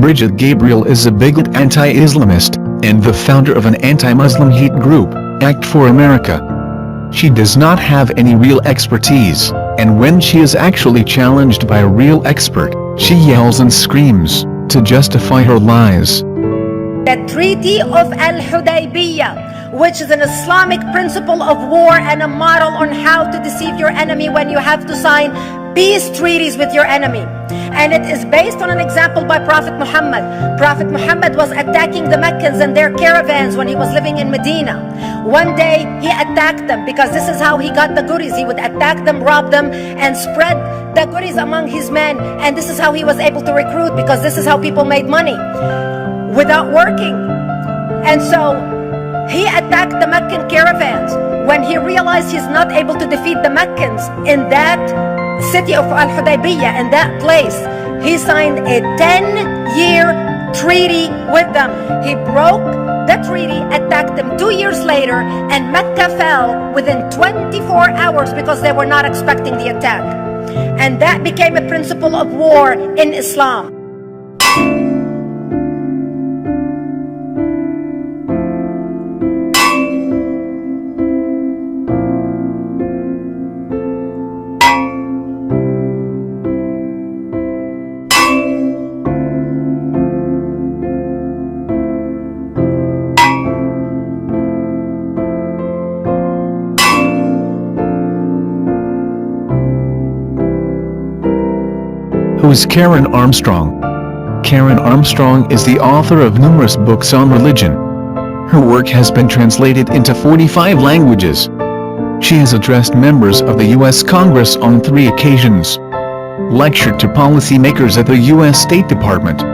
Bridget Gabriel is a bigot anti-Islamist, and the founder of an anti-Muslim hate group, Act for America. She does not have any real expertise, and when she is actually challenged by a real expert, she yells and screams to justify her lies. The Treaty of Al-Hudaybiyah, which is an Islamic principle of war and a model on how to deceive your enemy when you have to sign peace treaties with your enemy. And it is based on an example by Prophet Muhammad. Prophet Muhammad was attacking the Meccans and their caravans when he was living in Medina. One day he attacked them because this is how he got the goodies. He would attack them, rob them, and spread the goodies among his men. And this is how he was able to recruit, because this is how people made money without working. And so he attacked the Meccan caravans. When he realized he's not able to defeat the Meccans in that city of Al-Hudaybiyah, in that place, he signed a 10-year treaty with them. He broke the treaty, attacked them 2 years later, and Mecca fell within 24 hours because they were not expecting the attack. And that became a principle of war in Islam. Who is Karen Armstrong? Karen Armstrong is the author of numerous books on religion. Her work has been translated into 45 languages. She has addressed members of the U.S. Congress on 3 occasions, lectured to policymakers at the U.S. State Department.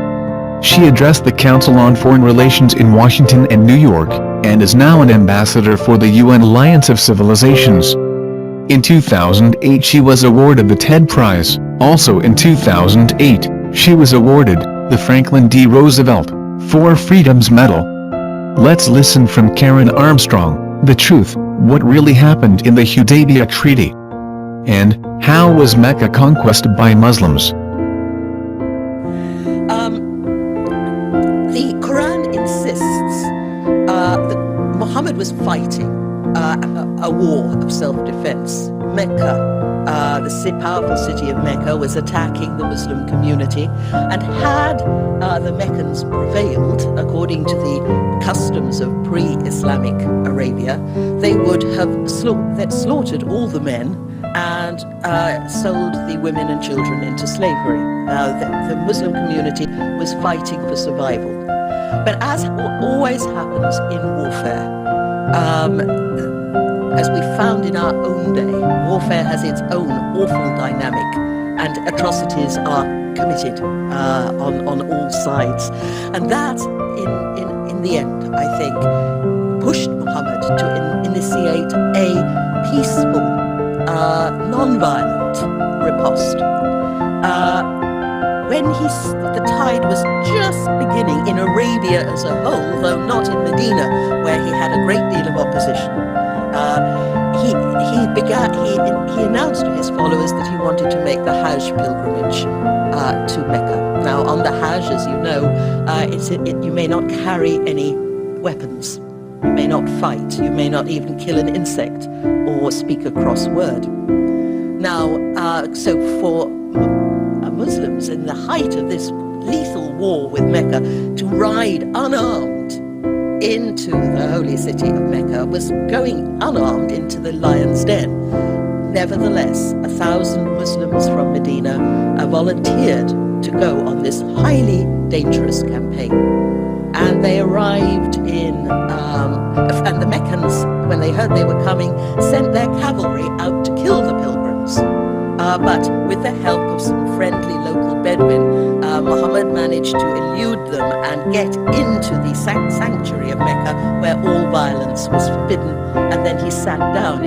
She addressed the Council on Foreign Relations in Washington and New York, and is now an ambassador for the UN Alliance of Civilizations. In 2008 she was awarded the TED Prize. Also in 2008, she was awarded the Franklin D. Roosevelt for Freedom's Medal. Let's listen from Karen Armstrong, the truth, what really happened in the Hudaybiyah Treaty, and how was Mecca conquered by Muslims. The Quran insists that Muhammad was fighting a war of self-defense. Mecca, the powerful city of Mecca, was attacking the Muslim community, and had the Meccans prevailed according to the customs of pre-Islamic Arabia, they would have slaughtered all the men and sold the women and children into slavery. The Muslim community was fighting for survival. But as always happens in warfare, as we found in our own day, warfare has its own awful dynamic, and atrocities are committed on all sides. And that, in the end, I think, pushed Muhammad to initiate a peaceful, non-violent riposte. When the tide was just beginning in Arabia as a whole, though not in Medina, where he had a great deal of opposition, he announced to his followers that he wanted to make the Hajj pilgrimage to Mecca. Now, on the Hajj, as you know, you may not carry any weapons, you may not fight, you may not even kill an insect or speak a cross word. Now, so for Muslims in the height of this lethal war with Mecca to ride unarmed into the holy city of Mecca was going unarmed into the lion's den. Nevertheless, 1,000 Muslims from Medina volunteered to go on this highly dangerous campaign. And they arrived and the Meccans, when they heard they were coming, sent their cavalry out to kill the pilgrims. But with the help of some friendly local Bedouin, Muhammad managed to elude them and get into the sanctuary of Mecca, where all violence was forbidden, and then he sat down.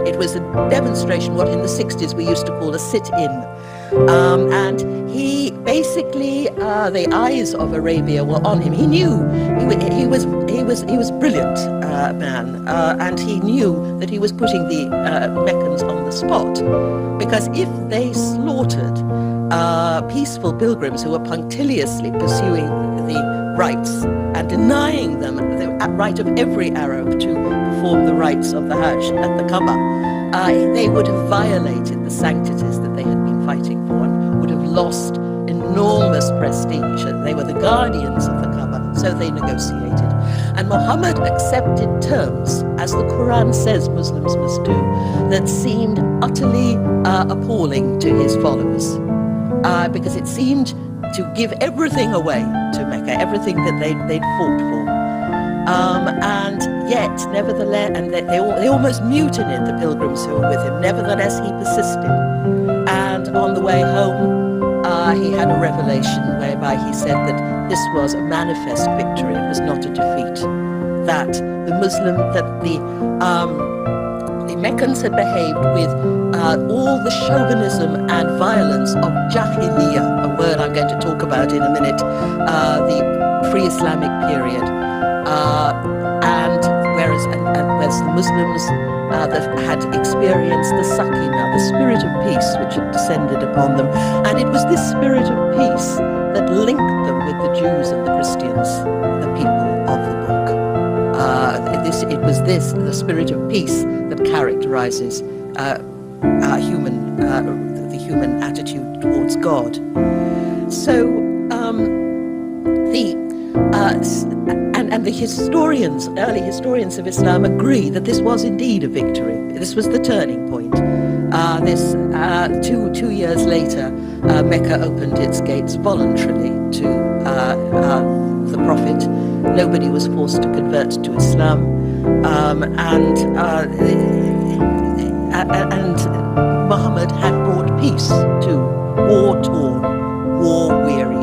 It was a demonstration, what in the 60s we used to call a sit-in. And he basically, the eyes of Arabia were on him. He knew he was brilliant man, and he knew that he was putting the Meccans on the spot, because if they slaughtered peaceful pilgrims who were punctiliously pursuing the rites and denying them the right of every Arab to perform the rites of the Hajj at the Kaaba. They would have violated the sanctities that they had been fighting for and would have lost enormous prestige. They were the guardians of the Kaaba, so they negotiated. And Muhammad accepted terms, as the Quran says Muslims must do, that seemed utterly appalling to his followers, because it seemed to give everything away to Mecca, everything that they'd fought for. And yet, nevertheless, and they almost mutinied, the pilgrims who were with him. Nevertheless, he persisted. And on the way home, he had a revelation whereby he said that this was a manifest victory, it was not a defeat. That the Meccans had behaved with all the chauvinism and violence of Jahiliyyah, a word I'm going to talk about in a minute, the pre-Islamic period. Whereas the Muslims that had experienced the sakinah, the spirit of peace which had descended upon them. And it was this spirit of peace that linked them with the Jews and the Christians, the people of the book. It was the spirit of peace that characterizes the human attitude towards God. So the historians, early historians of Islam, agree that this was indeed a victory. This was the turning point. Two years later, Mecca opened its gates voluntarily to the Prophet. Nobody was forced to convert to Islam, and Muhammad had brought peace to war-torn, war-weary